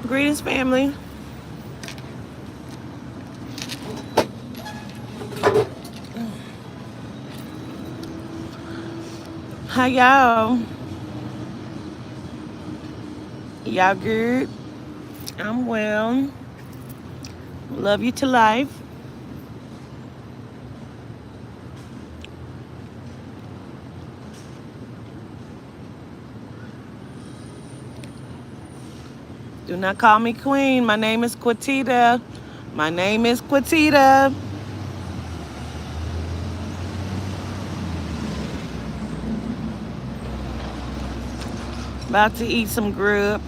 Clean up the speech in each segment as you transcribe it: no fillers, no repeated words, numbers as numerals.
Greetings, family. How y'all? Y'all good? I'm well. Love you to life. Do not call me queen. My name is Quatita. My name is Quatita. About to eat some grub.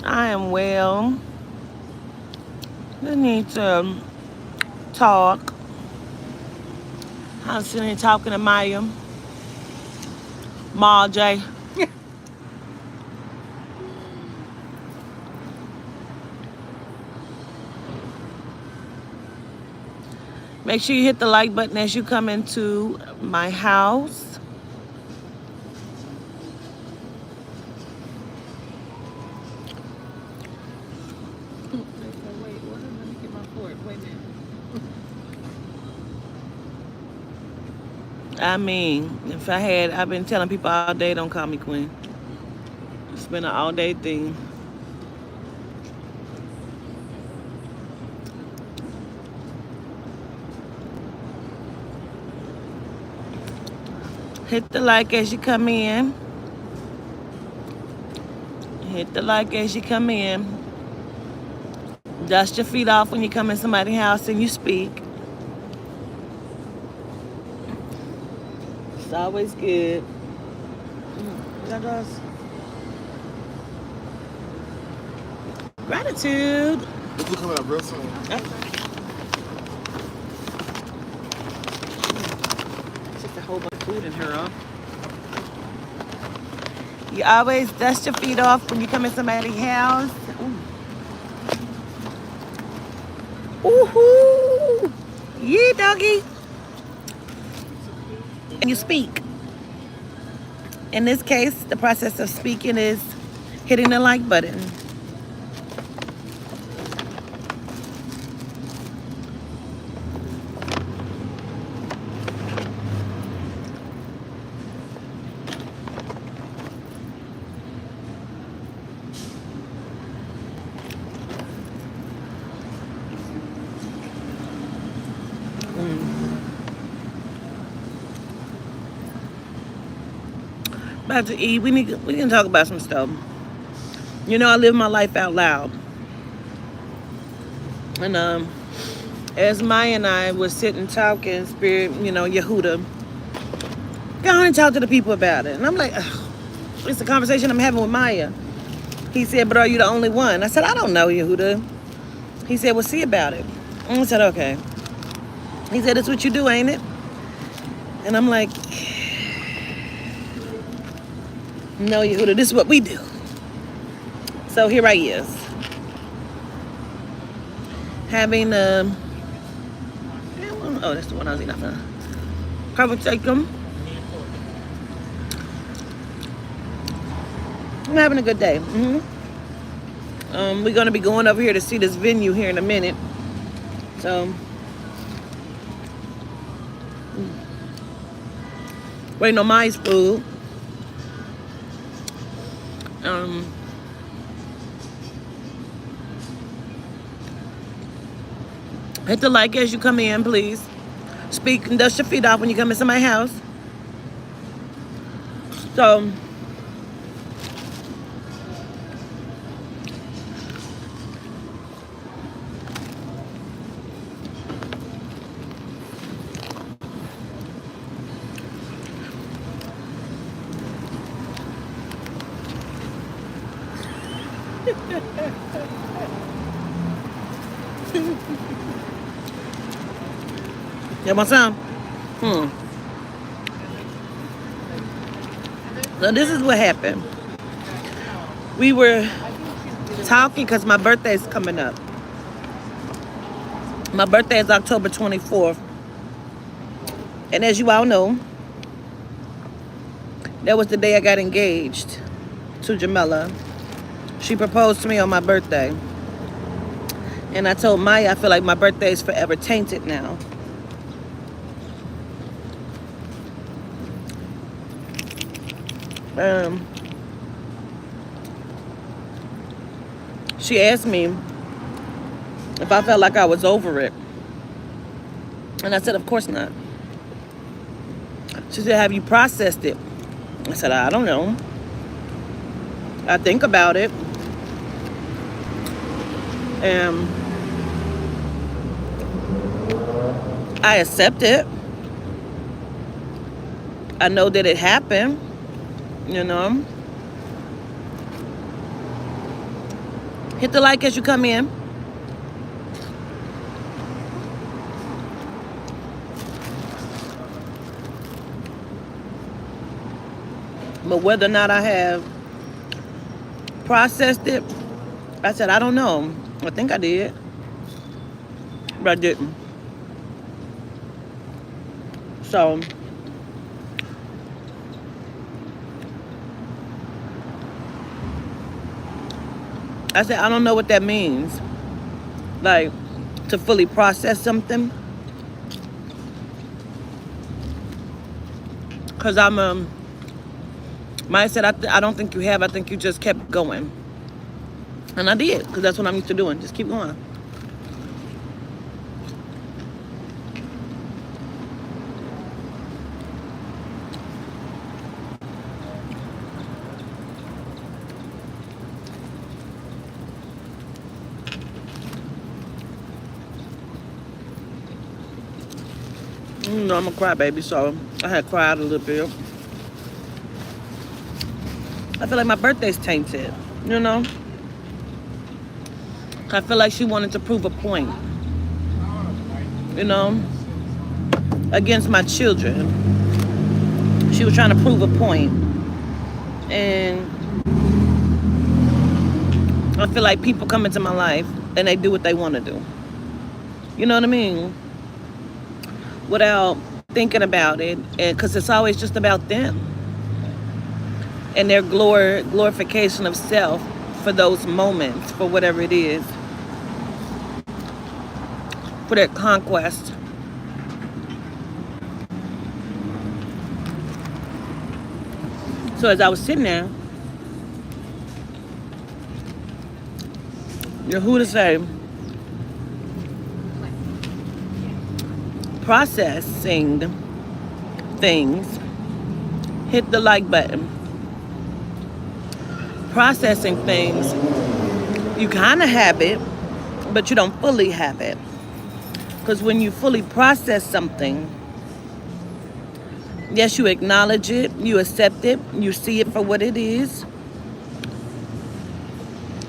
I am well. I need to talk. I'm sitting here talking to Maya. Ma J. Make sure you hit the like button as you come into my house. I mean, if I've been telling people all day, don't call me queen. It's been an all day thing. Hit the like as you come in. Hit the like as you come in. Dust your feet off when you come in somebody's house and you speak. It's always good. That does. Gratitude. This will coming up real soon. Just a whole bunch of food in here, huh? You always dust your feet off when you come in somebody's house. Ooh-hoo! Yeah, doggy. And you speak. In this case, the process of speaking is hitting the like button. About to eat. We can talk about some stuff. You know, I live my life out loud. And as Maya and I were sitting talking, Spirit, Yehuda, go on and talk to the people about it. And I'm like, ugh, it's a conversation I'm having with Maya. He said, but are you the only one? I said, I don't know, Yehuda. He said, well, see about it. And I said, okay. He said, it's what you do, ain't it? And I'm like, no, Yehuda, this is what we do. So here I is. Having, oh, that's the one I was eating off of. Conversation. I'm having a good day. We're going to be going over here to see this venue here in a minute. So, waiting on my food. Hit the like as you come in, please. Speak and dust your feet off when you come into my house. So, you want some? So this is what happened. We were talking because my birthday is coming up. My birthday is October 24th. And as you all know, that was the day I got engaged. to Jamela. She proposed to me on my birthday. And I told Maya I feel like my birthday is forever tainted now. She asked me if I felt like I was over it. And I said, of course not. She said, have you processed it? I said, I don't know. I think about it. And I accept it. I know that it happened, you know. Hit the like as you come in. But whether or not I have processed it, I said, I don't know. I think I did, but I didn't. So, I said, I don't know what that means. Like, to fully process something. Because Maya said, I don't think you have. I think you just kept going. And I did, because that's what I'm used to doing. Just keep going. You know, I'm a crybaby, so I had cried a little bit. I feel like my birthday's tainted, you know? I feel like she wanted to prove a point, you know, against my children. She was trying to prove a point. And I feel like people come into my life and they do what they want to do. You know what I mean? Without thinking about it, and because it's always just about them and their glorification of self for those moments, for whatever it is, for their conquest. So as I was sitting there, who to say, processing things, hit the like button. Processing things, you kind of have it, but you don't fully have it. Because when you fully process something, yes, you acknowledge it, you accept it, you see it for what it is,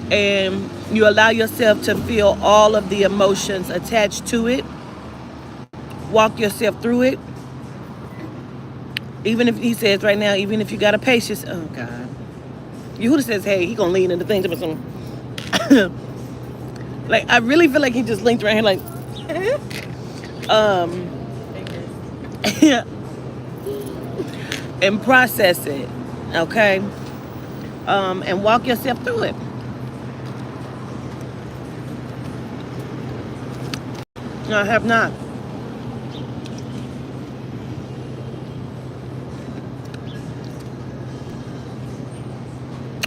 and you allow yourself to feel all of the emotions attached to it, walk yourself through it. Even if he says right now, even if you got a patience, oh God. Yehuda says, hey, he gonna lean into things. Like, I really feel like he just linked right here, like, and process it, okay? And walk yourself through it. No, I have not.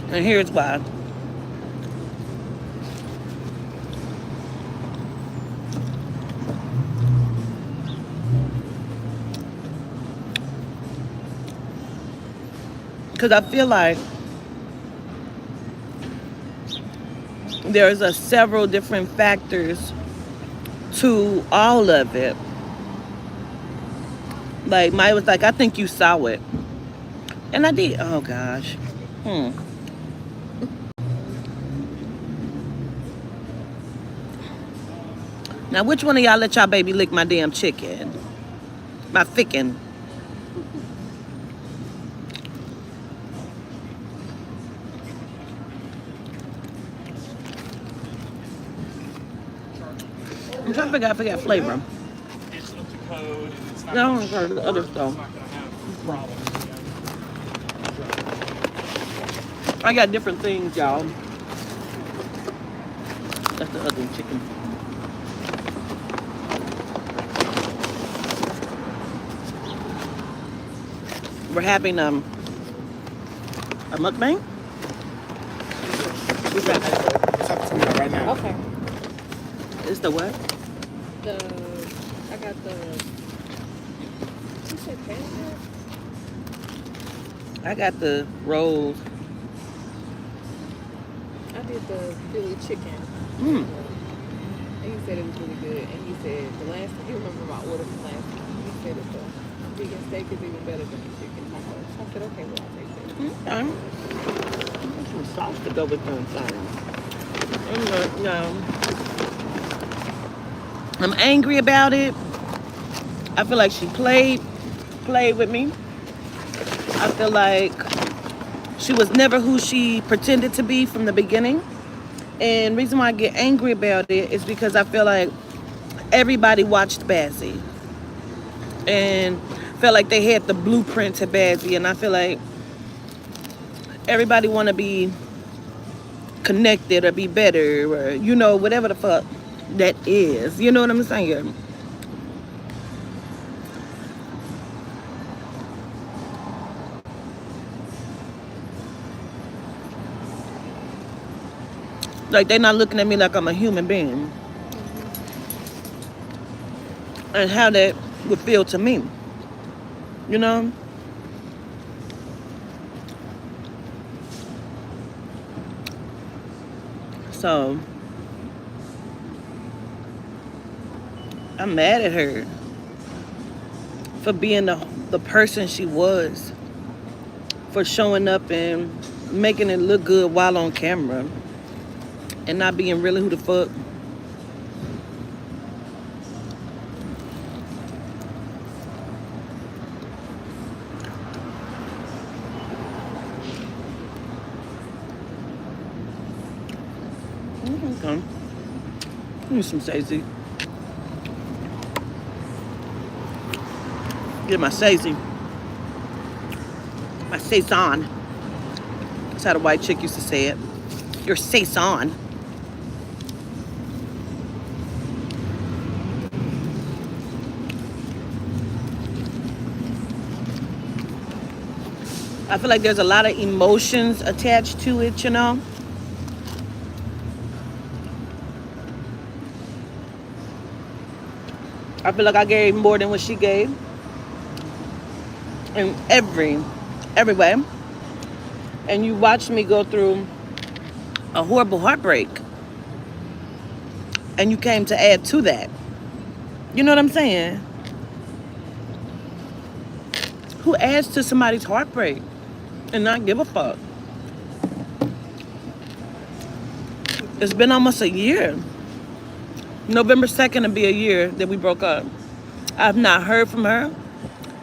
And here's why. Because I feel like there's several different factors to all of it. Like, Maya was like, I think you saw it. And I did. Oh, gosh. Now, which one of y'all let y'all baby lick my damn chicken? My fickin'. I'm trying to figure out flavor. No, I don't want the other stuff. I got different things, y'all. That's the other chicken. We're having a mukbang. Who's that? Talk to me right now. Okay. It's the what? I got the. You said tainted? I got the rolls. I did the Philly chicken. Mm. And you said it was really good. And you said the last time, you remember my order from last time. You said that the vegan steak is even better than the chicken tacos. I said, okay, well, I'll take that. Okay. Some sauce to go with them things. No. I'm angry about it. I feel like she played with me. I feel like she was never who she pretended to be from the beginning. And the reason why I get angry about it is because I feel like everybody watched Bazzy and felt like they had the blueprint to Bazzy. And I feel like everybody want to be connected or be better or, you know, whatever the fuck that is. You know what I'm saying? Like, they're not looking at me like I'm a human being. And how that would feel to me. You know? So, I'm mad at her for being the person she was. For showing up and making it look good while on camera. And not being really who the fuck. Okay. Give me some Sazy. Get my Sazy. My Saison. That's how the white chick used to say it. Your Saison. I feel like there's a lot of emotions attached to it, you know? I feel like I gave more than what she gave. In every way. And you watched me go through a horrible heartbreak. And you came to add to that. You know what I'm saying? Who adds to somebody's heartbreak and not give a fuck? It's been almost a year. November 2nd will be a year that we broke up. I've not heard from her.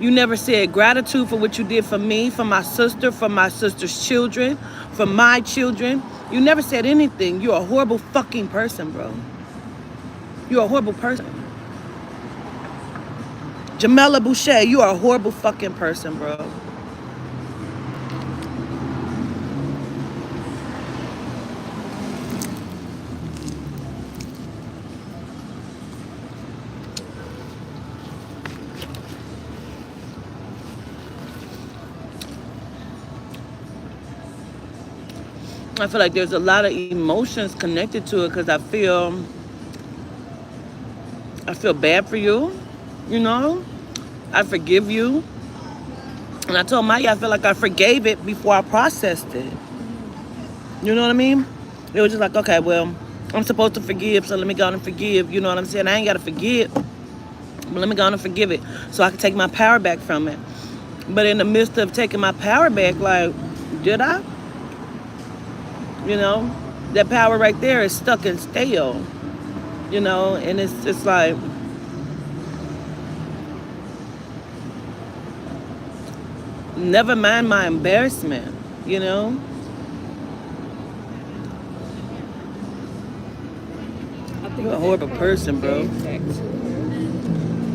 You never said gratitude for what you did for me, for my sister's children, for my children. You never said anything. You're a horrible fucking person, bro. You're a horrible person. Jamela Boucher, you are a horrible fucking person, bro. I feel like there's a lot of emotions connected to it because I feel bad for you, you know? I forgive you. And I told Maya I feel like I forgave it before I processed it. You know what I mean? It was just like, okay, well, I'm supposed to forgive, so let me go on and forgive. You know what I'm saying? I ain't got to forgive, but let me go on and forgive it so I can take my power back from it. But in the midst of taking my power back, like, did I? You know, that power right there is stuck and stale. You know, and it's just like, never mind my embarrassment, you know? You're a horrible person, bro.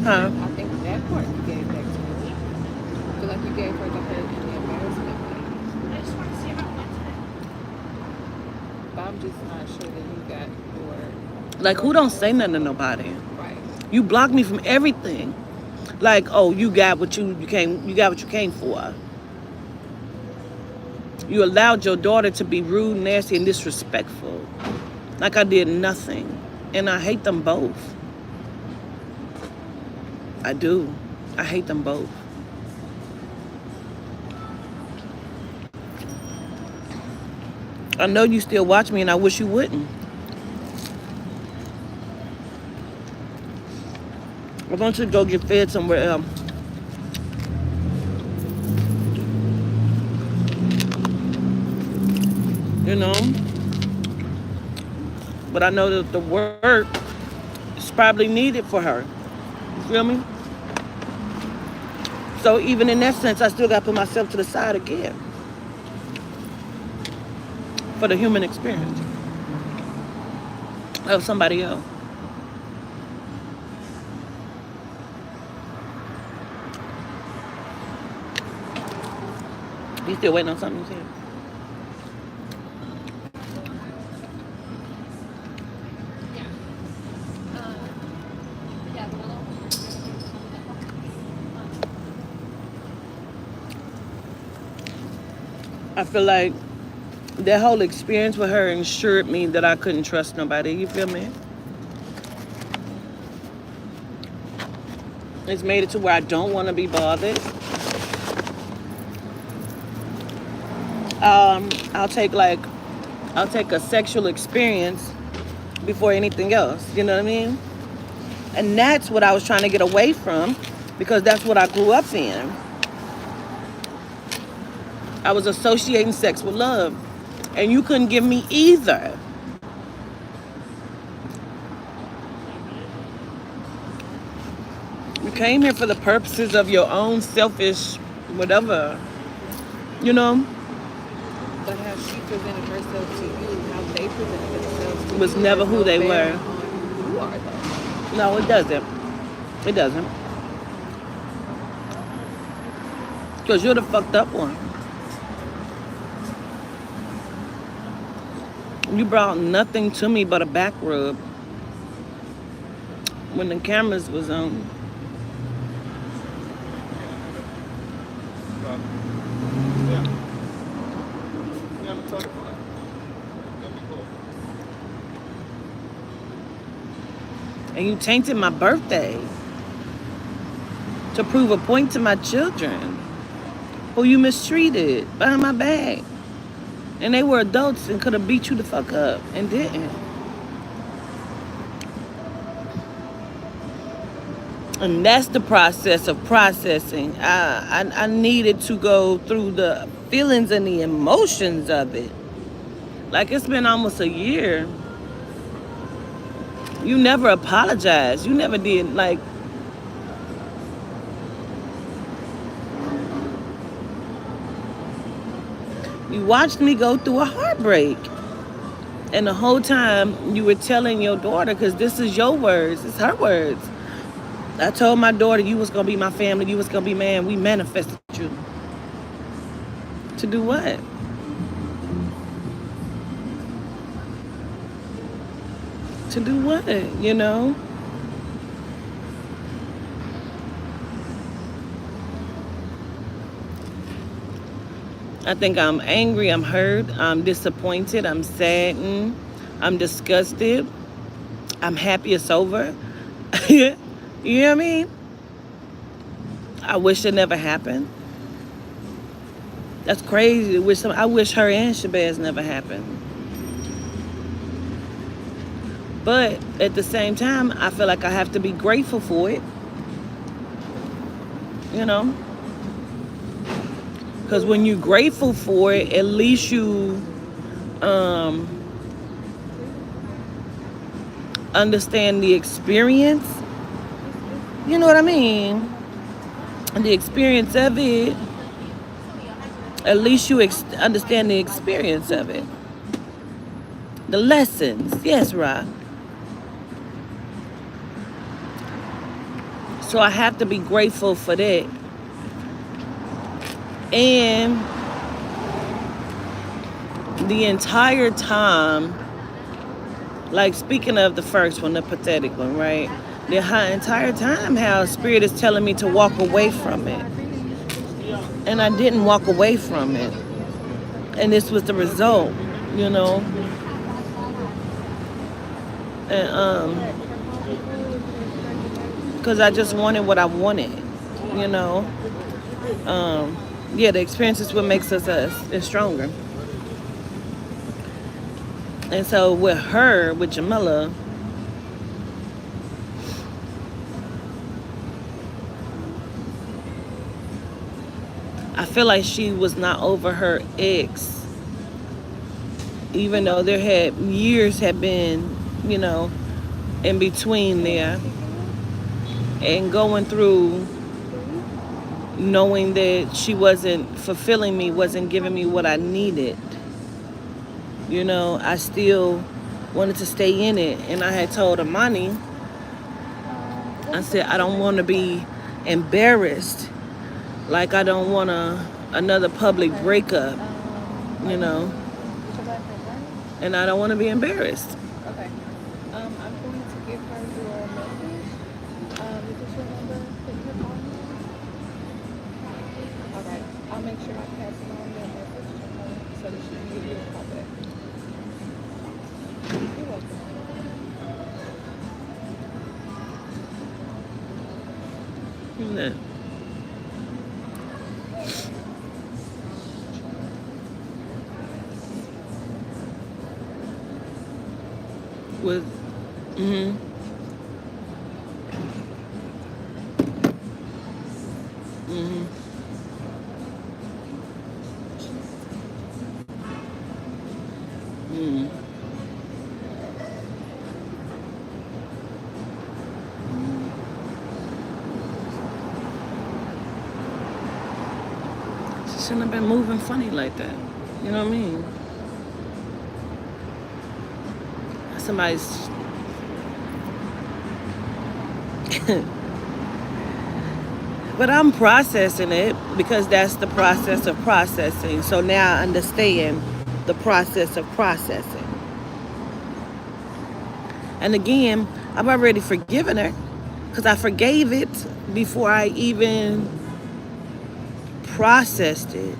Huh? I think that part you gave back to her. I feel like you gave her the hurt and the embarrassment. I'm just not sure that you got your Like, who don't say nothing to nobody? right. You block me from everything. Like, oh, you got what you came, you got what you came for. You allowed your daughter to be rude, nasty, and disrespectful. Like I did nothing. And I hate them both. I do. I hate them both. I know you still watch me, and I wish you wouldn't. I want you to go get fed somewhere else. You know? But I know that the work is probably needed for her. You feel me? So even in that sense, I still got to put myself to the side again for the human experience of somebody else. You still waiting on something to say? I feel like that whole experience with her ensured me that I couldn't trust nobody. You feel me? It's made it to where I don't want to be bothered. I'll take a sexual experience before anything else. You know what I mean? And that's what I was trying to get away from, because that's what I grew up in. I was associating sex with love, and you couldn't give me either. You came here for the purposes of your own selfish whatever, you know? But how she presented herself to you, how they presented themselves to It was you, never has who no they bearing were. on who you are, though. No, it doesn't. It doesn't. Because you're the fucked up one. You brought nothing to me but a back rub when the cameras was on. And you tainted my birthday to prove a point to my children who you mistreated behind my back. And they were adults and could have beat you the fuck up and didn't. And that's the process of processing. I needed to go through the feelings and the emotions of it. Like, it's been almost a year. You never apologized. You never did, like, you watched me go through a heartbreak. And the whole time you were telling your daughter, because this is your words, it's her words. I told my daughter you was going to be my family, you was going to be man. We manifested you. To do what? To do what, you know? I think I'm angry, I'm hurt, I'm disappointed, I'm saddened, I'm disgusted, I'm happy it's over. You know what I mean? I wish it never happened. That's crazy. I wish her and Shabazz never happened. But at the same time, I feel like I have to be grateful for it. You know? Because when you're grateful for it, at least you understand the experience. You know what I mean? And the experience of it, at least you understand the experience of it. The lessons. Yes, Rob. So I have to be grateful for that. And the entire time, like speaking of the first one, the pathetic one, right? The entire time, how Spirit is telling me to walk away from it. And I didn't walk away from it. And this was the result, you know? And, because I just wanted what I wanted, you know? Yeah, the experience is what makes us stronger. And so with her, with Jamila, I feel like she was not over her ex, even though there had years had been, you know, in between there, and going through knowing that she wasn't fulfilling me, wasn't giving me what I needed. You know, I still wanted to stay in it, and I had told Amani, I said I don't want to be embarrassed, like I don't want another public breakup, you know, and I don't want to be embarrassed. Okay. I'm going to give her your message. Is this your number that you're calling me? Alright. I'll make sure I pass along your message to her so that she can give you a call back. You're welcome. Yeah. With, mm-hmm. Mm-hmm. Mm-hmm. She shouldn't have been moving funny like that. You know what I mean? Somebody's but I'm processing it because that's the process of processing. So now I understand the process of processing. And again, I've already forgiven her because I forgave it before I even processed it.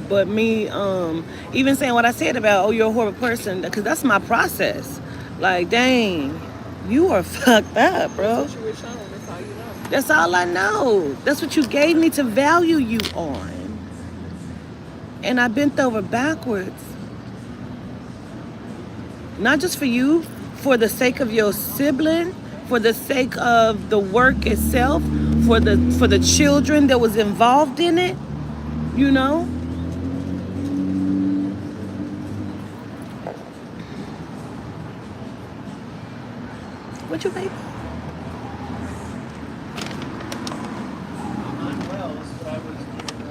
But me, even saying what I said about, oh, you're a horrible person, because that's my process. Like, dang, you are fucked up, bro. That's what you were shown. That's all you know. That's all I know. That's what you gave me to value you on. And I bent over backwards. Not just for you, for the sake of your sibling, for the sake of the work itself, for the children that was involved in it, you know? What you think?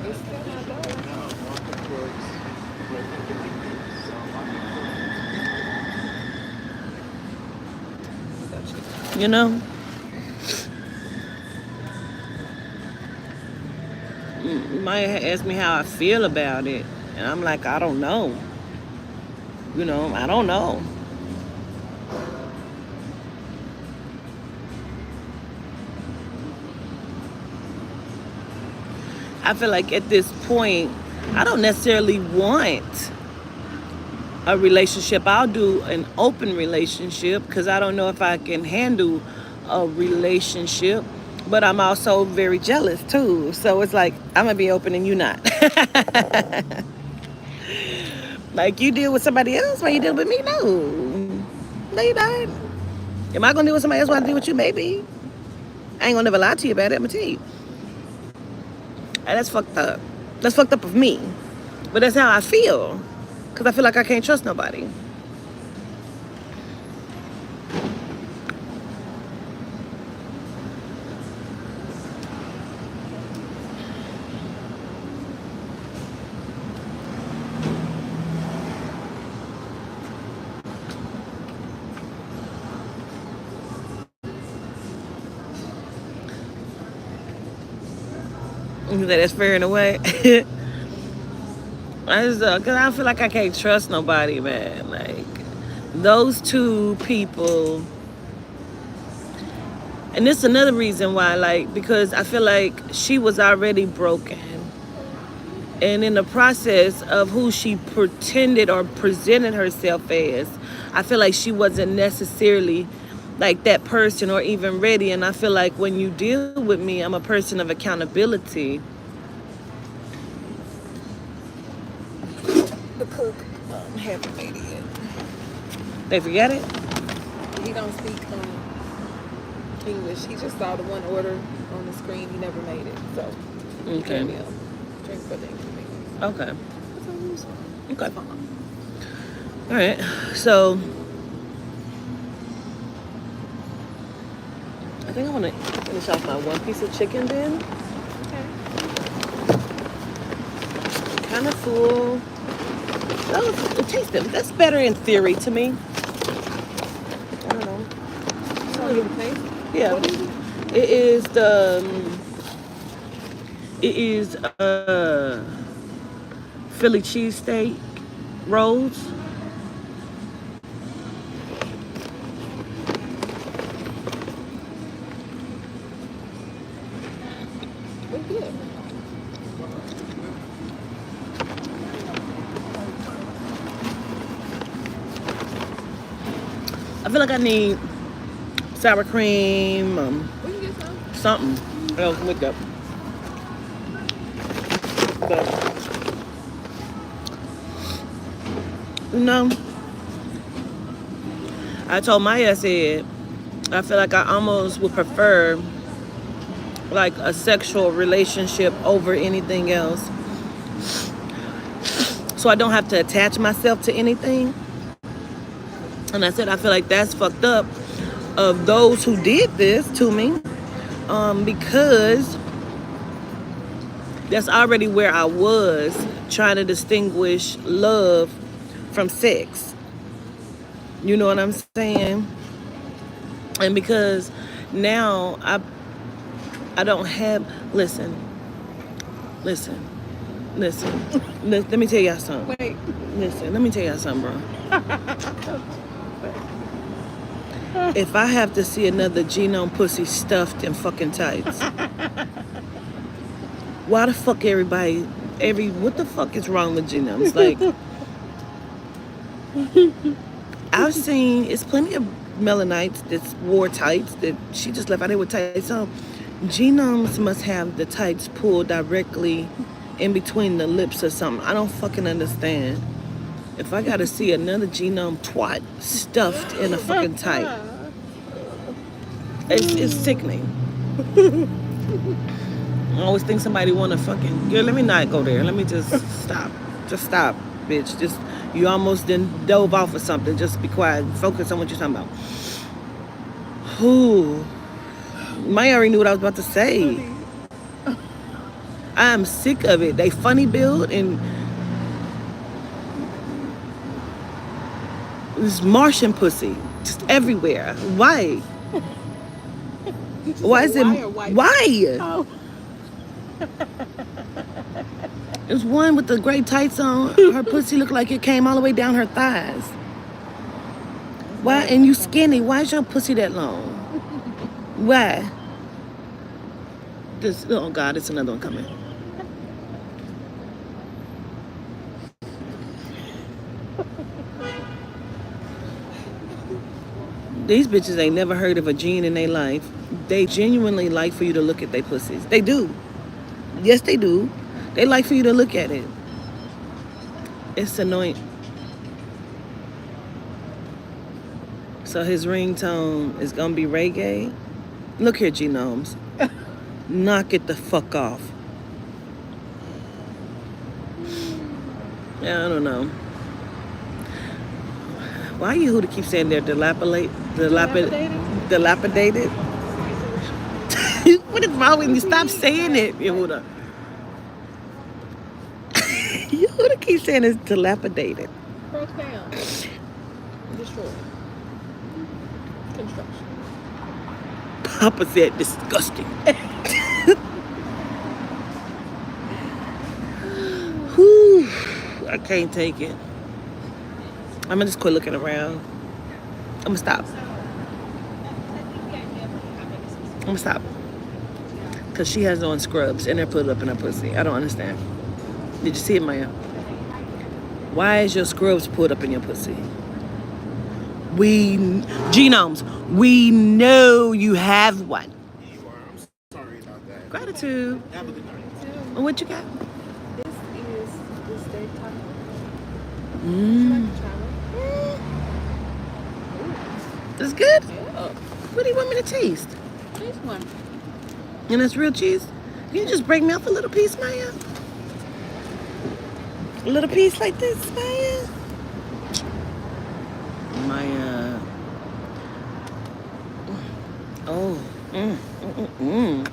It's still not done. You know? Maya asked me how I feel about it. And I'm like, I don't know. You know, I don't know. I feel like at this point, I don't necessarily want a relationship. I'll do an open relationship because I don't know if I can handle a relationship. But I'm also very jealous too. So it's like, I'm going to be open and you not. Like you deal with somebody else while you deal with me? No. No, you not. Am I going to deal with somebody else while I deal with you? Maybe. I ain't going to never lie to you about it. I'm going to tell you. And that's fucked up. That's fucked up of me. But that's how I feel. Because I feel like I can't trust nobody. That's fair in a way. I just, cause I feel like I can't trust nobody, man. Like those two people, and this is another reason why, like, because I feel like she was already broken, and in the process of who she pretended or presented herself as, I feel like she wasn't necessarily like that person or even ready. And I feel like when you deal with me, I'm a person of accountability. The cook haven't made it yet. They forget it? He don't speak English. He just saw the one order on the screen. He never made it. So he Okay. gave me a drink for the inconvenience. Okay. That's Okay. All right. So I think I want to finish off my one piece of chicken then. okay. Kind of full. It tastes them. That's better in theory to me. I don't know. So you taste? Yeah. What is it? It is the. It is Philly cheesesteak rolls. It's good. I feel like I need sour cream, We can get some. something else with that. But you know, I told Maya, I said, I feel like I almost would prefer like a sexual relationship over anything else. So I don't have to attach myself to anything. And I said, I feel like that's fucked up of those who did this to me, because that's already where I was trying to distinguish love from sex. You know what I'm saying? And because now I don't have, listen, let me tell y'all something. Wait. Listen, let me tell y'all something, bro. If I have to see another genome pussy stuffed in fucking tights, why the fuck what the fuck is wrong with genomes? Like, I've seen, it's plenty of melanites that wore tights that she just left out there with tights on. Genomes must have the tights pulled directly in between the lips or something. I don't fucking understand. If I gotta see another genome twat stuffed in a fucking tight, it's sickening. I always think somebody wanna fucking, girl, let me not go there. Let me just stop. Just stop, bitch. Just, you almost then dove off of something. Just be quiet. Focus on what you're talking about. Who? Maya already knew what I was about to say. I'm sick of it. They funny build and this Martian pussy just everywhere. Why? Why is it? Why? Oh. There's one with the gray tights on. Her pussy looked like it came all the way down her thighs. Why? And you skinny. Why is your pussy that long? Why? This. Oh God, it's another one coming. These bitches ain't never heard of a gene in their life. They genuinely like for you to look at their pussies. They do. Yes, they do. They like for you to look at it. It's annoying. So his ringtone is gonna be reggae. Look here, genomes. Knock it the fuck off. Yeah, I don't know. Why Yehuda keep saying they're dilapidated? What is wrong with you? Stop saying it, Yehuda. Yehuda keep saying it's dilapidated. Broke down. Destroyed. Construction. Papa said disgusting. Can't take it. I'm gonna just quit looking around. I'm gonna stop. I'm gonna stop. Cause she has on scrubs and they're put up in her pussy. I don't understand. Did you see it, Maya? Why is your scrubs put up in your pussy? We genomes. We know you have one. You are. I'm sorry about that. Gratitude. Have a good night. Too. And what you got? This is the steak taco. Would you like Mmm. to try one? That's good. Yeah. What do you want me to taste? This one. And that's real cheese. Can you just break me off a little piece, Maya? A little piece like this, Maya. Maya. Oh. Mm, mm, mm, mm.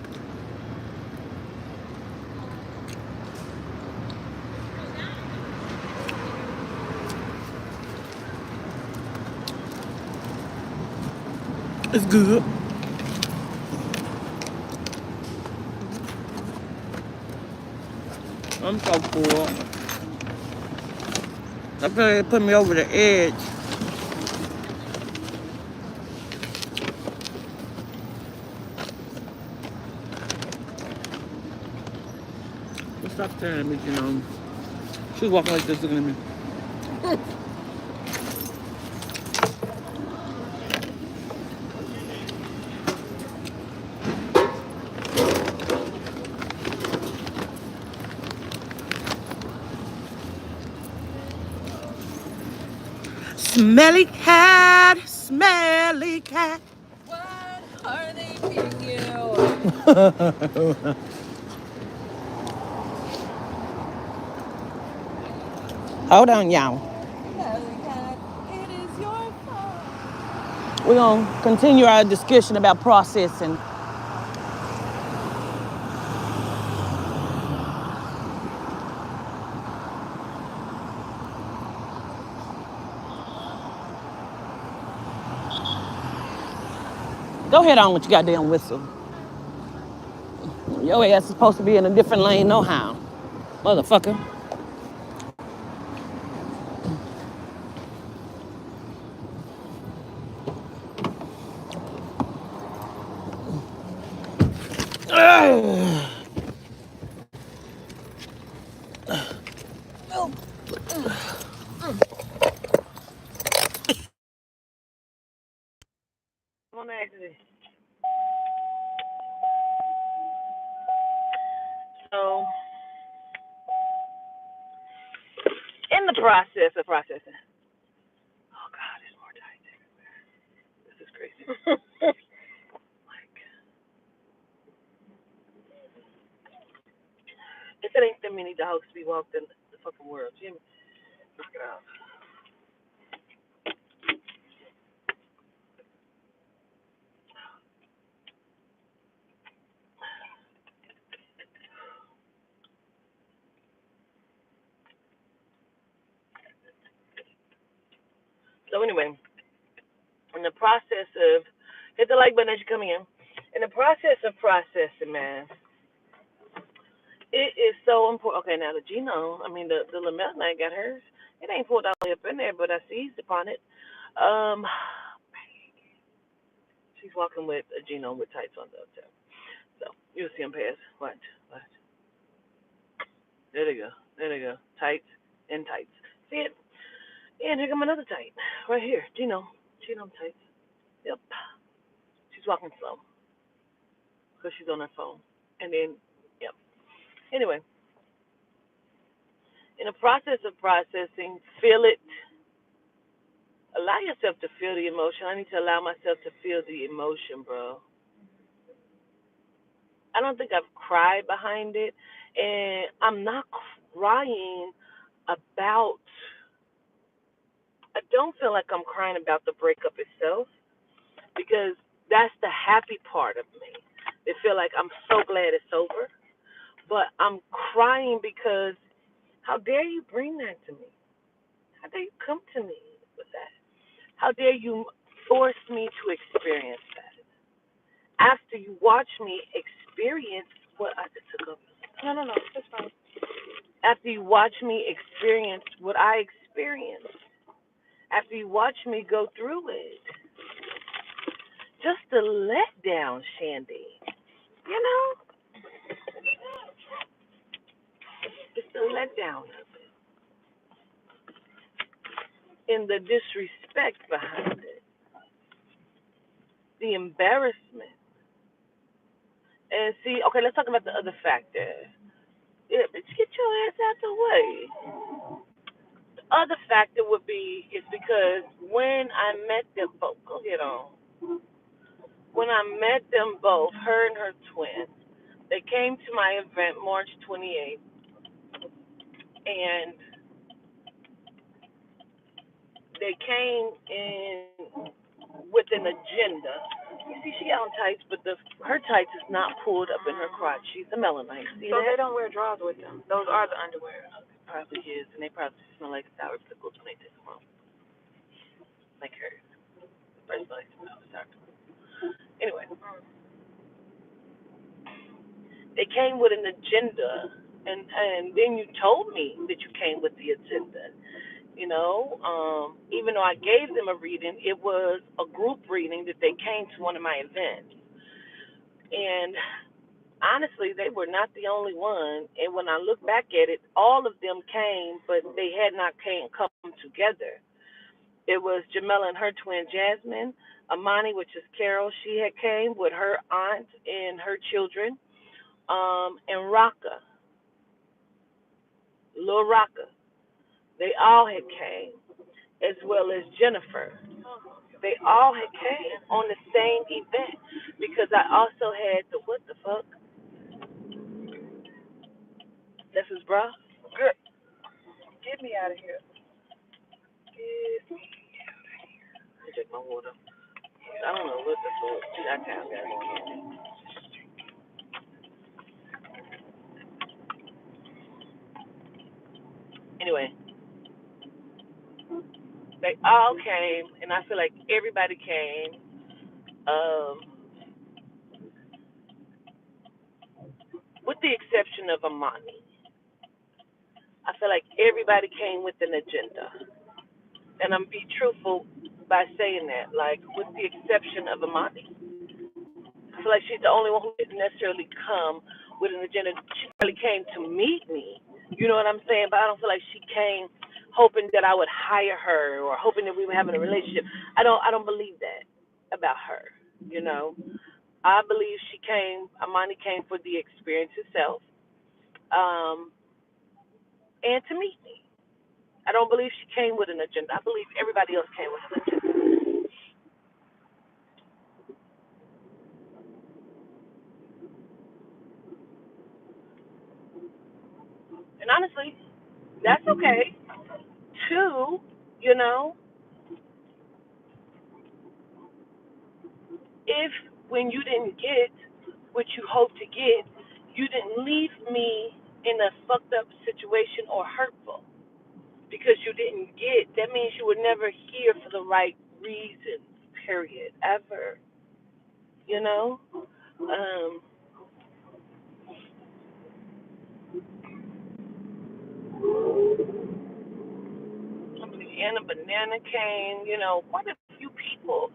It's good. I'm so full. I feel like it put me over the edge. Stop staring at me, you know. She's walking like this, looking at me. Smelly cat, smelly cat. What are they feeding you? Hold on, y'all. Smelly cat, it is your fault. We're going to continue our discussion about processing. Go ahead on with your goddamn whistle. Your ass is supposed to be in a different lane, no how. Motherfucker. On accident. So, in the process of processing. Oh God, there's more tight everywhere. This is crazy. Like, if it ain't that many dogs to be walked in the fucking world, Jimmy, knock it out. So anyway, in the process of hit the like button as you come in. In the process of processing, man, it is so important. Okay, now the genome, I mean the Lamelna got hers. It ain't pulled all the way up in there, but I seized upon it. Um, she's walking with a genome with tights on though too. So you'll see them pass. Watch, watch. There they go. There they go. Tights and tights. See it? And here come another tight. Right here. Genome tights. Yep. She's walking slow because she's on her phone. And then, yep. Anyway, in the process of processing, feel it. Allow yourself to feel the emotion. I need to allow myself to feel the emotion, bro. I don't think I've cried behind it. And I'm not crying about, I don't feel like I'm crying about the breakup itself because that's the happy part of me. It feel like I'm so glad it's over. But I'm crying because how dare you bring that to me? How dare you come to me with that? How dare you force me to experience that? After you watch me experience what I just took up. No, it's fine. After you watch me experienced what I experienced after you watched me go through it. Just a letdown, Shandy. You know, just a letdown in the disrespect behind it, the embarrassment. And see, okay, let's talk about the other factor. Yeah, bitch, get your ass out the way. The other factor would be is because when I met them both, go ahead on. When I met them both, her and her twin, they came to my event March 28th, and they came in with an agenda. You see, she got on tights, but her tights is not pulled up in her crotch. She's a melanite. See So that? they don't wear drawers with them. Those are the underwear. Probably is, and they probably smell like sour pickles when they take them off, like hers. The first one I smell is sour pickles. Anyway, they came with an agenda, and then you told me that you came with the agenda. Even though I gave them a reading, it was a group reading that they came to one of my events. And honestly, they were not the only one. And when I look back at it, all of them came, but they had not come together. It was Jamela and her twin Jasmine, Amani, which is Carol. She had came with her aunt and her children, and Raka, Lil Raka. They all had came, as well as Jennifer. They all had came on the same event because I also had the what the fuck? This is bra. Girl, get me out of here. Get me. Let me take my water. I don't know what the fuck. I can't got going. Anyway, they all came, and I feel like everybody came. Um, with the exception of Amani, I feel like everybody came with an agenda, and I'm be truthful by saying that. Like with the exception of Amani, I feel like she's the only one who didn't necessarily come with an agenda. She probably came to meet me. You know what I'm saying? But I don't feel like she came hoping that I would hire her or hoping that we were having a relationship. I don't believe that about her. You know. I believe Amani came for the experience itself, um, and to meet me. I don't believe she came with an agenda. I believe everybody else came with an agenda. And honestly, that's okay. Two, you know, if when you didn't get what you hoped to get, you didn't leave me in a fucked up situation or hurtful because you didn't get, that means you were never here for the right reasons, period, ever. You know? Um, and a banana came, quite a few people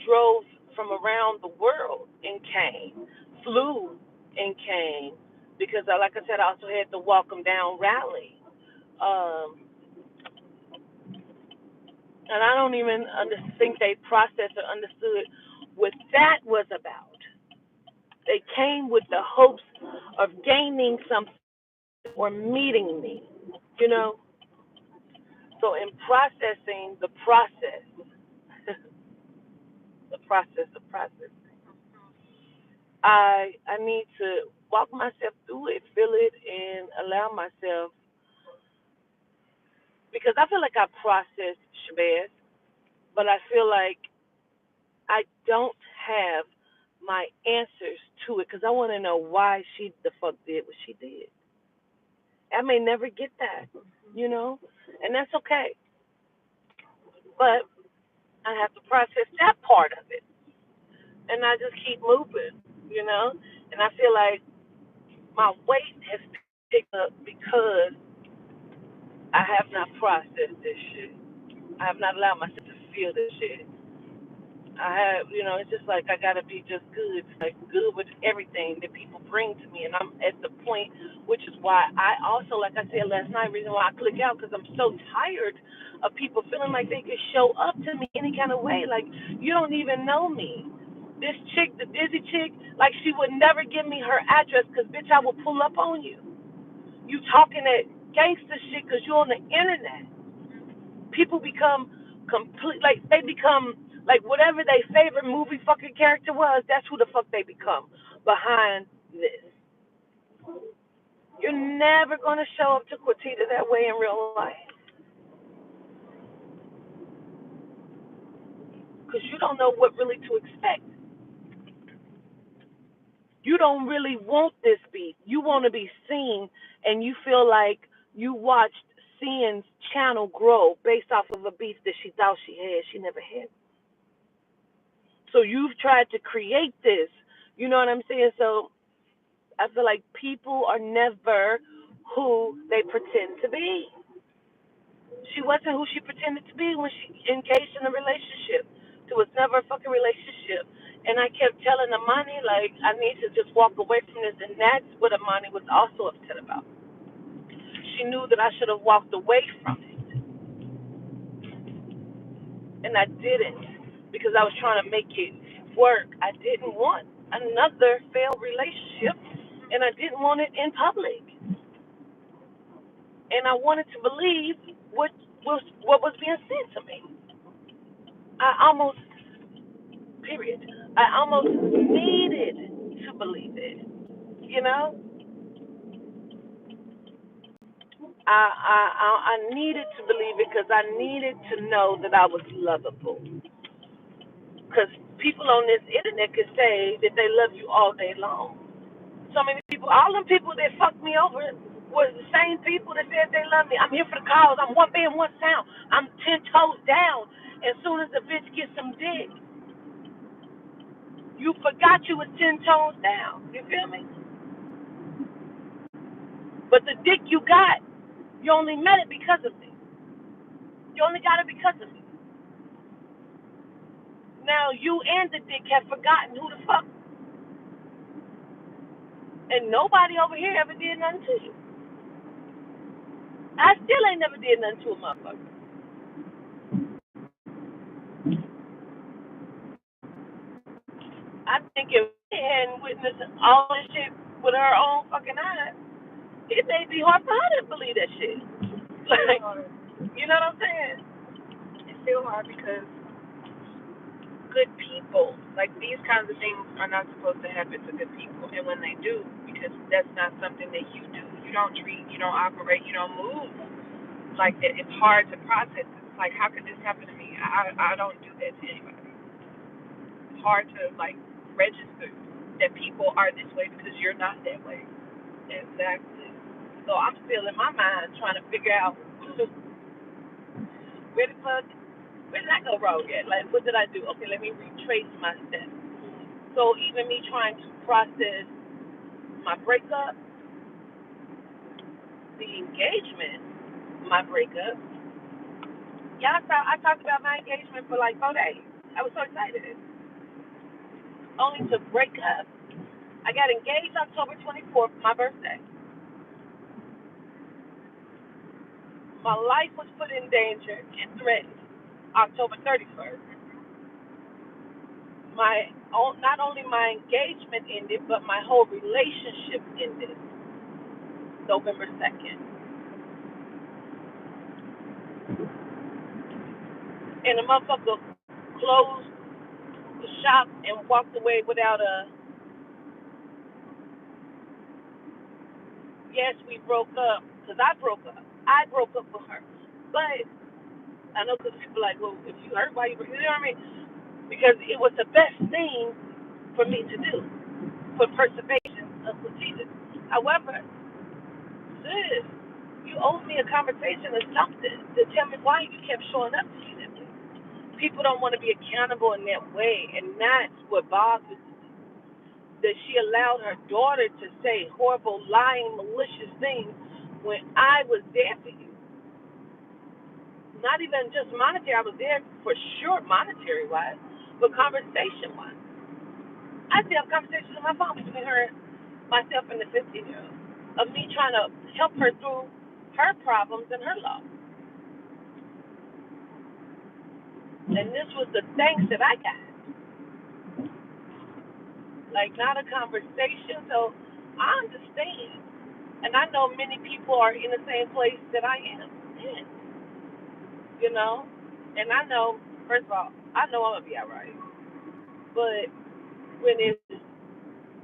drove from around the world and came, flew and came, because, like I said, I also had the Walk 'em Down rally. Um, and I don't even think they processed or understood what that was about. They came with the hopes of gaining something or meeting me, you know. So in processing the process, the process of process, I need to walk myself through it, feel it, and allow myself, because I feel like I process Shabazz, but I feel like I don't have my answers to it because I want to know why she the fuck did what she did. I may never get that, and that's okay. But I have to process that part of it, and I just keep moving. And I feel like my weight has picked up because I have not processed this shit. I have not allowed myself to feel this shit. I have, it's just like I gotta be just good, like good with everything that people bring to me, and I'm at the point, which is why I also, like I said last night, reason why I click out, because I'm so tired of people feeling like they could show up to me any kind of way, like you don't even know me. This chick, the dizzy chick, like she would never give me her address, because bitch, I will pull up on you. You talking that gangster shit because you're on the internet. People become complete, like they become like whatever their favorite movie fucking character was. That's who the fuck they become behind this. You're never gonna show up to Quatita that way in real life because you don't know what really to expect. You don't really want this beef. You want to be seen, and you feel like you watched Cian's channel grow based off of a beef that she thought she had. She never had. So you've tried to create this. You know what I'm saying? So I feel like people are never who they pretend to be. She wasn't who she pretended to be when she engaged in a relationship. It was never a fucking relationship. And I kept telling Amani, like, I need to just walk away from this. And that's what Amani was also upset about. She knew that I should have walked away from it. And I didn't because I was trying to make it work. I didn't want another failed relationship. And I didn't want it in public. And I wanted to believe what was being said to me. I almost, period. I almost needed to believe it. You know, I needed to believe it because I needed to know that I was lovable. Because people on this internet can say that they love you all day long. So many people, all them people that fucked me over was the same people that said they love me. I'm here for the cause. I'm one band, one sound. I'm 10 toes down. As soon as the bitch gets some dick, you forgot you was 10 toes down. You feel me? But the dick you got, you only met it because of me. You only got it because of me. Now you and the dick have forgotten who the fuck, and nobody over here ever did nothing to you. I still ain't never did nothing to a motherfucker. I think if they hadn't witnessed all this shit with her own fucking eyes, it may be hard for her to believe that shit. Like, you know what I'm saying? It's still hard because good people, like these kinds of things are not supposed to happen to good people. And when they do, because that's not something that you do. You don't treat, you don't operate, you don't move like that. It's hard to process. It's like, how could this happen to me? I don't do that to anybody. It's hard to like register that people are this way because you're not that way. Exactly. So I'm still in my mind trying to figure out where the fuck, where did I go wrong at? Like, what did I do? Okay, let me retrace my steps. So even me trying to process my breakup, the engagement, my breakup. Yeah, I talked about my engagement for like 4 days. I was so excited. Only to break up. I got engaged October 24th, my birthday. My life was put in danger and threatened October 31st. My not only my engagement ended, but my whole relationship ended November 2nd. And the motherfucker closed the shop and walked away without a yes, we broke up because I broke up. I broke up with her, but I know because people are like, well, if you hurt, why you? You know what I mean? Because it was the best thing for me to do for preservation of Jesus. However, sis, you owe me a conversation or something to tell me why you kept showing up to me that way. People don't want to be accountable in that way, and that's what bothers me. That she allowed her daughter to say horrible, lying, malicious things when I was there for you. Not even just monetary. I was there for sure, monetary wise, but conversation wise. I still have conversations on my phone between her, myself, and the 15-year-old of me trying to help her through her problems and her loss. And this was the thanks that I got, like not a conversation. So I understand, and I know many people are in the same place that I am in, you know. And I know, first of all, I know I'm gonna be all right. But when it's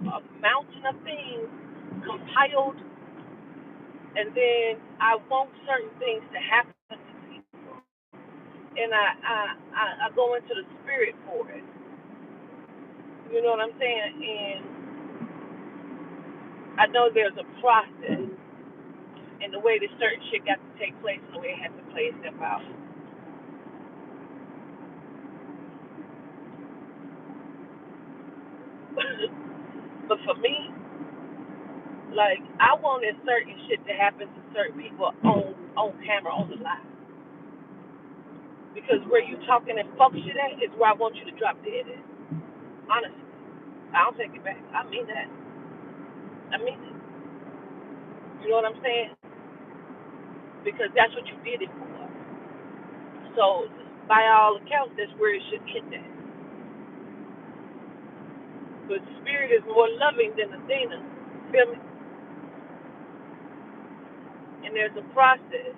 a mountain of things compiled, and then I want certain things to happen to people, and I go into the spirit for it. You know what I'm saying? And I know there's a process in the way that certain shit got to take place and the way it had to play itself out. But for me, like I wanted certain shit to happen to certain people on camera on the live. Because where you talking and fuck shit at is where I want you to drop dead at. Honestly. I don't take it back. I mean that. I mean it. You know what I'm saying? Because that's what you did it for. So by all accounts, that's where it should end at. But spirit is more loving than Athena. Feel me? And there's a process,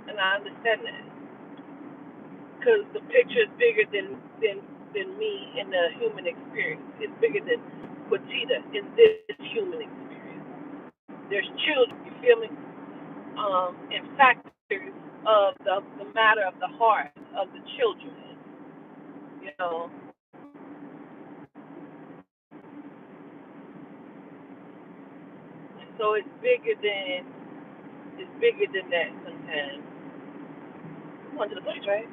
and I understand that. Because the picture is bigger than me in the human experience. It's bigger than Quatita in this human experience. There's children, you feel me? And factors of the matter of the heart of the children, you know. So it's bigger than that sometimes. You went to the place, right?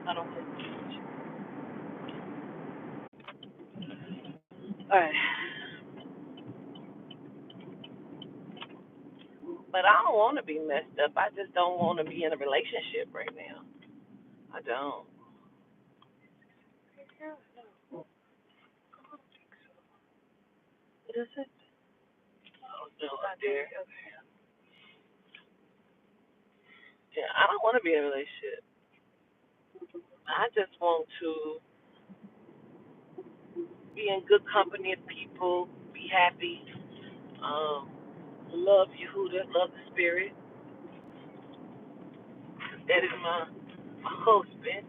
I don't know. All right. But I don't want to be messed up. I just don't want to be in a relationship right now. I don't. Is it? Oh, no, I dare. Yeah, I don't want to be in a relationship. I just want to be in good company of people, be happy, um, love Yehuda, love the spirit. That is my husband.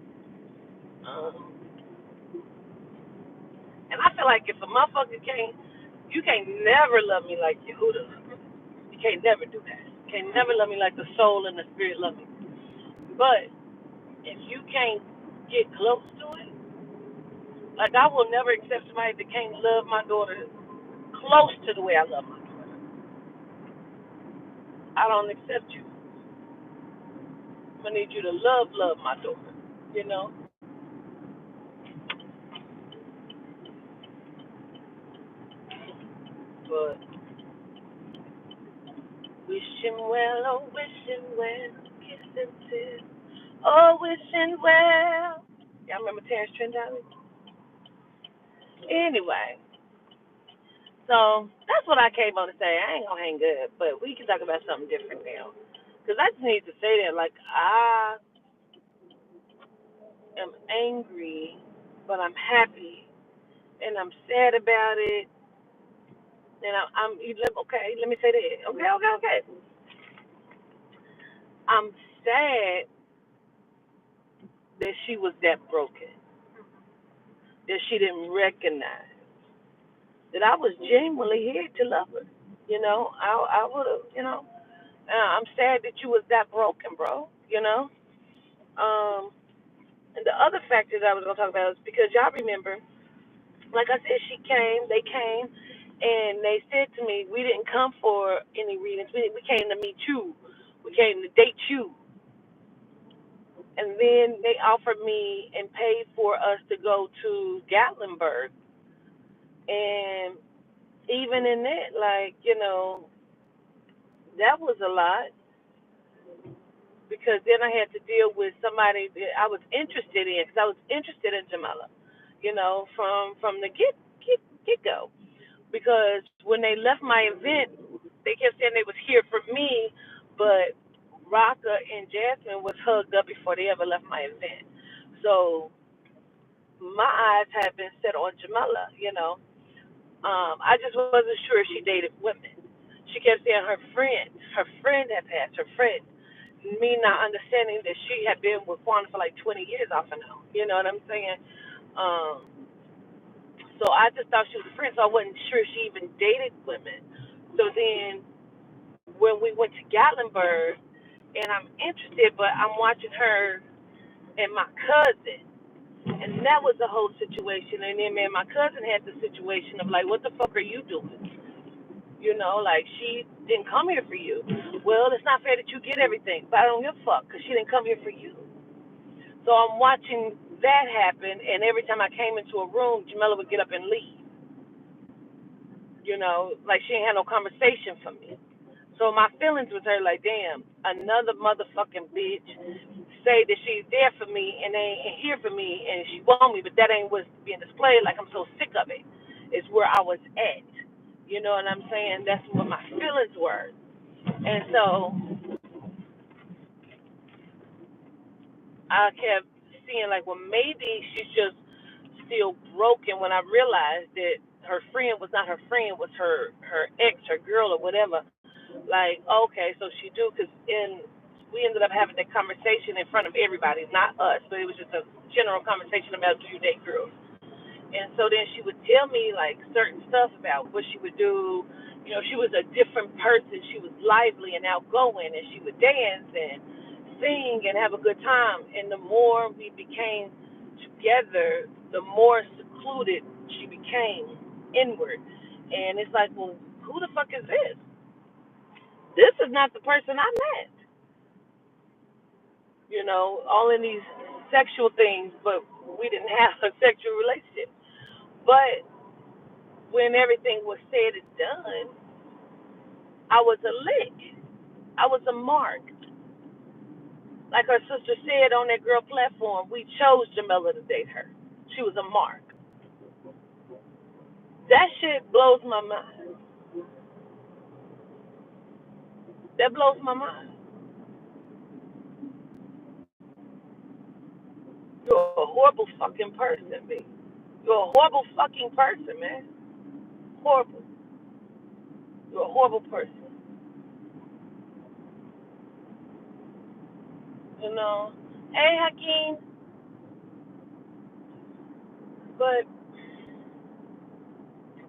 Um, and I feel like if a motherfucker can't, you can't never love me like Yehuda. You can't never do that. You can't never love me like the soul and the spirit love me. But if you can't get close to it, like I will never accept somebody that can't love my daughter close to the way I love my daughter. I don't accept you. I need you to love my daughter. You know. But wishing well, oh wishing well, kissing tears, oh wishing well. Y'all remember Terrence Trent D'Arby? Anyway, so that's what I came on to say. I ain't gonna hang good, but we can talk about something different now. Cause I just need to say that, like I am angry, but I'm happy, and I'm sad about it. And I'm okay. Let me say that. Okay. I'm sad that she was that broken, that she didn't recognize that I was genuinely here to love her. You know, I would have. You know, I'm sad that you was that broken, bro. You know. And the other factor that I was gonna talk about is because y'all remember, like I said, they came, and they said to me, we didn't come for any readings. We came to meet you. We came to date you. And then they offered me and paid for us to go to Gatlinburg And even in that, like, that was a lot because then I had to deal with somebody that I was interested in because I was interested in Jamila, from the get go. Because when they left my event, they kept saying they was here for me, but Raka and Jasmine was hugged up before they ever left my event. So my eyes had been set on Jamila. I just wasn't sure if she dated women. She kept saying her friend had passed, her friend. Me not understanding that she had been with Quan for like 20 years off and on. You know what I'm saying? Um, so I just thought she was a friend, so I wasn't sure she even dated women. So then when we went to Gatlinburg, and I'm interested, but I'm watching her and my cousin. And that was the whole situation. And then, man, my cousin had the situation of, like, what the fuck are you doing? Like, she didn't come here for you. Well, it's not fair that you get everything, but I don't give a fuck because she didn't come here for you. So I'm watching that happen, and every time I came into a room, Jamila would get up and leave. Like she ain't had no conversation for me. So my feelings with her, like, damn, another motherfucking bitch say that she's there for me and ain't here for me and she want me, but that ain't what's being displayed. Like, I'm so sick of it. It's where I was at. You know what I'm saying? That's what my feelings were. And so I kept seeing, like, well, maybe she's just still broken when I realized that her friend was not her friend, was her ex, her girl, or whatever. Like, okay, so she do, because we ended up having that conversation in front of everybody, not us, but it was just a general conversation about do you date girls. And so then she would tell me, like, certain stuff about what she would do. She was a different person. She was lively and outgoing, and she would dance and sing and have a good time. And the more we became together, the more secluded she became inward. And it's like, well, who the fuck is this? This is not the person I met. All in these sexual things, but we didn't have a sexual relationship. But when everything was said and done, I was a lick. I was a mark. Like her sister said on that girl platform, we chose Jamila to date her. She was a mark. That shit blows my mind. That blows my mind. You're a horrible fucking person, B. You're a horrible fucking person, man. Horrible. You're a horrible person. You know. Hey, Hakeem. But,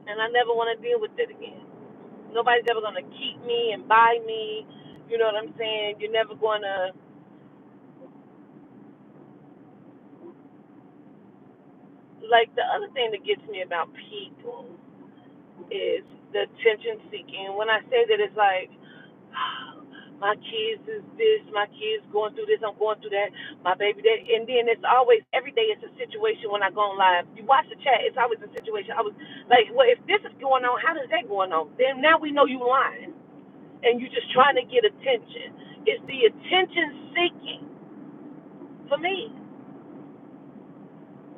and I never want to deal with it again. Nobody's ever going to keep me and buy me. You know what I'm saying? You're never going to, like, the other thing that gets me about people is the attention seeking. When I say that, it's like, my kids is this, my kids going through this, I'm going through that, my baby that, and then it's always, every day it's a situation when I go on live. You watch the chat, it's always a situation. I was like, well, if this is going on, how does that going on? Then now we know you lying, and you just trying to get attention. It's the attention seeking for me.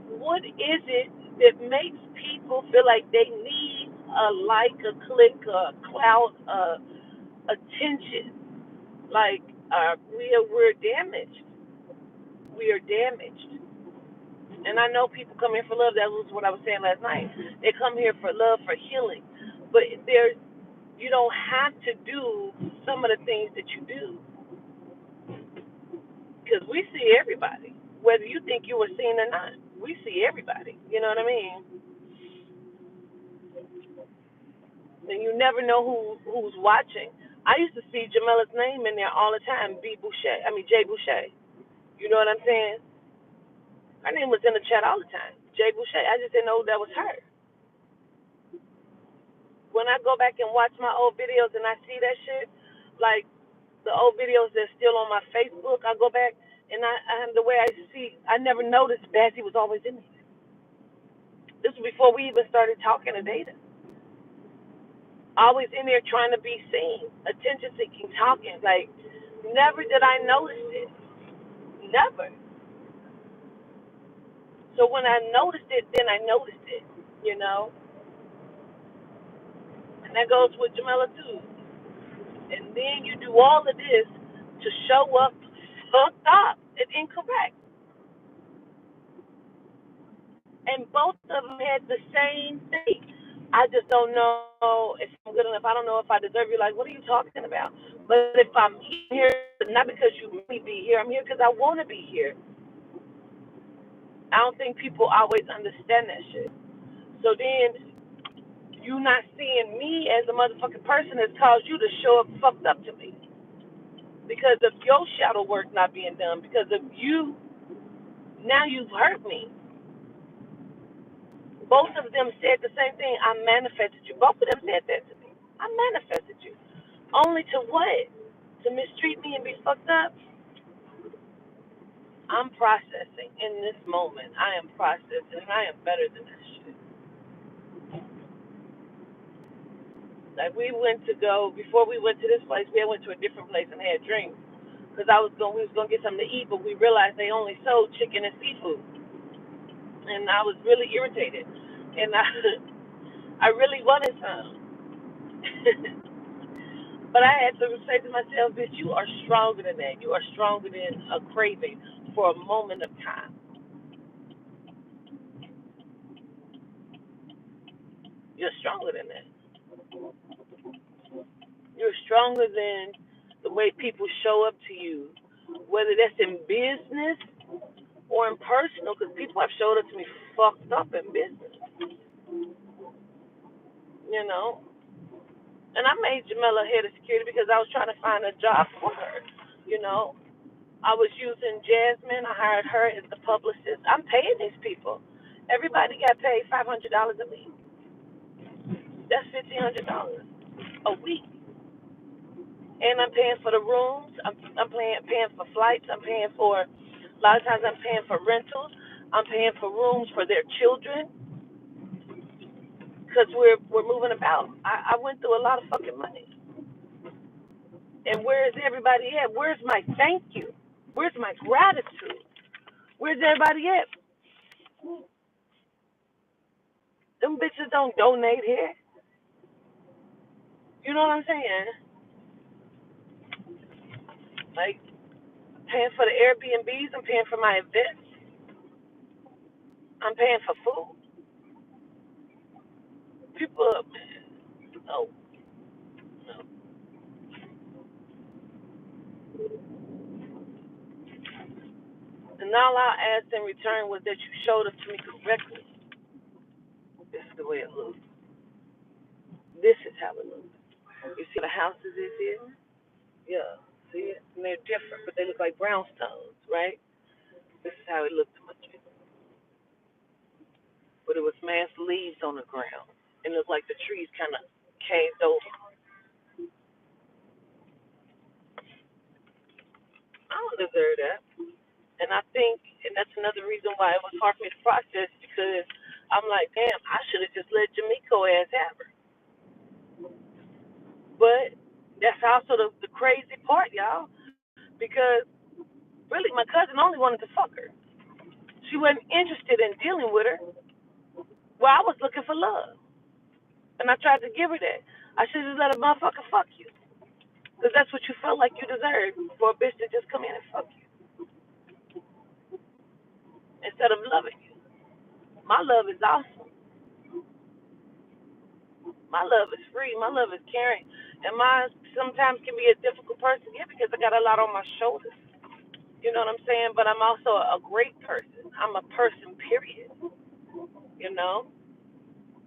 What is it that makes people feel like they need a like, a click, a clout, attention? Like, we're damaged. We are damaged. And I know people come here for love. That was what I was saying last night. They come here for love, for healing. But you don't have to do some of the things that you do because we see everybody. Whether you think you were seen or not, we see everybody. You know what I mean? And you never know who's watching. I used to see Jamila's name in there all the time. Jay Boucher. You know what I'm saying? Her name was in the chat all the time. Jay Boucher. I just didn't know that was her. When I go back and watch my old videos and I see that shit, like the old videos that's still on my Facebook, I go back and the way I see, I never noticed Bazzy was always in there. This was before we even started talking or dating. Always in there trying to be seen, attention seeking, talking. Like, never did I notice it. Never. So when I noticed it, then I noticed it, you know? And that goes with Jamela too. And then you do all of this to show up fucked up and incorrect. And both of them had the same thing. I just don't know if I'm good enough. I don't know if I deserve you. Like, what are you talking about? But if I'm here, not because you made me be here, I'm here because I want to be here. I don't think people always understand that shit. So then you not seeing me as a motherfucking person has caused you to show up fucked up to me because of your shadow work not being done. Because of you, now you've hurt me. Both of them said the same thing. I manifested you. Both of them said that to me. I manifested you. Only to what? To mistreat me and be fucked up? I'm processing in this moment. I am processing, and I am better than that shit. Like, we went to go, before we went to this place, we went to a different place and had drinks. Because we was going to get something to eat, but we realized they only sold chicken and seafood. And I was really irritated. And I really wanted some. But I had to say to myself, bitch, you are stronger than that. You are stronger than a craving for a moment of time. You're stronger than that. You're stronger than the way people show up to you, whether that's in business or in personal, because people have showed up to me fucked up in business, you know. And I made Jamela head of security because I was trying to find a job for her, you know. I was using Jasmine. I hired her as the publicist. I'm paying these people. Everybody got paid $500 a week. That's $1,500 a week. And I'm paying for the rooms. I'm paying for flights. I'm paying for, a lot of times I'm paying for rentals. I'm paying for rooms for their children because we're moving about. I went through a lot of fucking money. And where is everybody at? Where's my thank you? Where's my gratitude? Where's everybody at? Them bitches don't donate here. You know what I'm saying? Like, paying for the Airbnbs, I'm paying for my events, I'm paying for food. People, no, no. And all I asked in return was that you showed up to me correctly. This is the way it looks. This is how it looks. You see the houses is here? Yeah. See it? And they're different, but they look like brownstones, right? This is how it looked to my tree. But it was mass leaves on the ground. It looked like the trees kind of caved over. I don't deserve that. And I think, and that's another reason why it was hard for me to process because I'm like, damn, I should have just let Jamiko ass have her. But that's also the crazy part, y'all, because really my cousin only wanted to fuck her. She wasn't interested in dealing with her. Well, I was looking for love, and I tried to give her that. I should have let a motherfucker fuck you, because that's what you felt like you deserved for a bitch to just come in and fuck you instead of loving you. My love is awesome. My love is free. My love is caring. And mine sometimes can be a difficult person, yeah, because I got a lot on my shoulders. You know what I'm saying? But I'm also a great person. I'm a person, period. You know?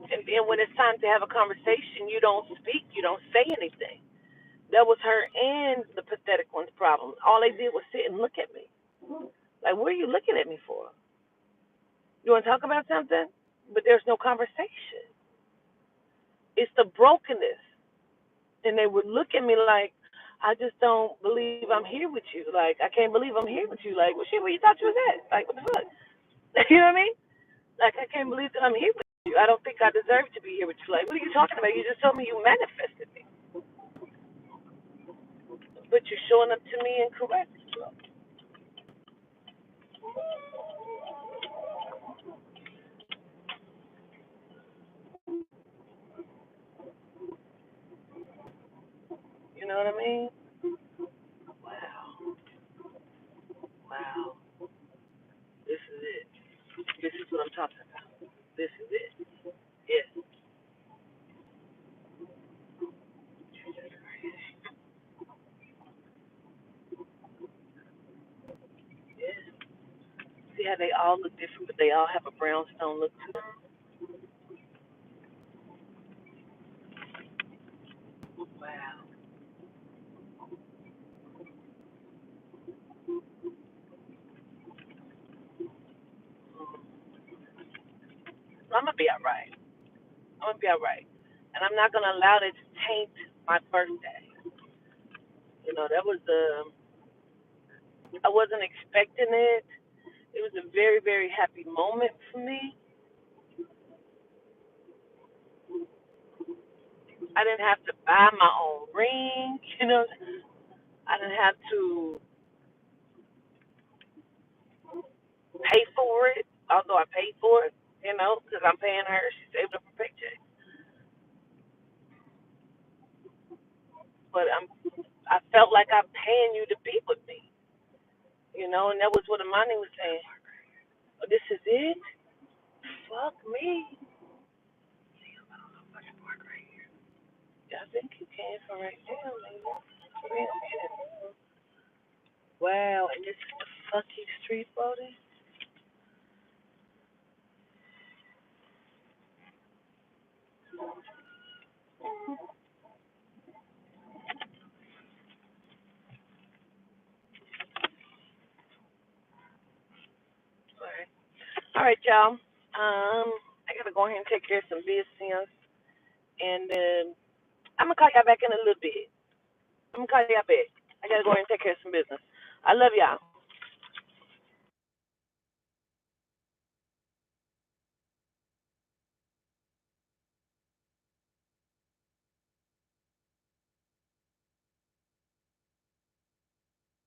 And then when it's time to have a conversation, you don't speak, you don't say anything. That was her and the pathetic one's problem. All they did was sit and look at me. Like, what are you looking at me for? You want to talk about something? But there's no conversation. It's the brokenness. And they would look at me like, I just don't believe I'm here with you. Like, I can't believe I'm here with you. Like, well, shit, where you thought you was at? Like, what the fuck? You know what I mean? Like, I can't believe that I'm here with you. you. I don't think I deserve to be here with you. Like, what are you talking about? You just told me you manifested me. But you're showing up to me incorrect. You know what I mean? Wow. Wow. This is it. This is what I'm talking about. This is it. Yes. Yes. See how they all look different, but they all have a brownstone look to them? Wow. I'm going to be all right. I'm going to be all right. And I'm not going to allow that to taint my birthday. You know, that was I wasn't expecting it. It was a very, very happy moment for me. I didn't have to buy my own ring, you know. I didn't have to pay for it, although I paid for it, you know, because I'm paying her. She saved up her paycheck. But I felt like I'm paying you to be with me, you know, and that was what Amani was saying. Oh, this is it? Fuck me. I think you came from right there, maybe. Wait a minute. Wow, and this is the fucking street body? All right, y'all. I gotta go ahead and take care of some business, and I'm gonna call y'all back in a little bit. I'm gonna call y'all back. I gotta go ahead and take care of some business. I love y'all.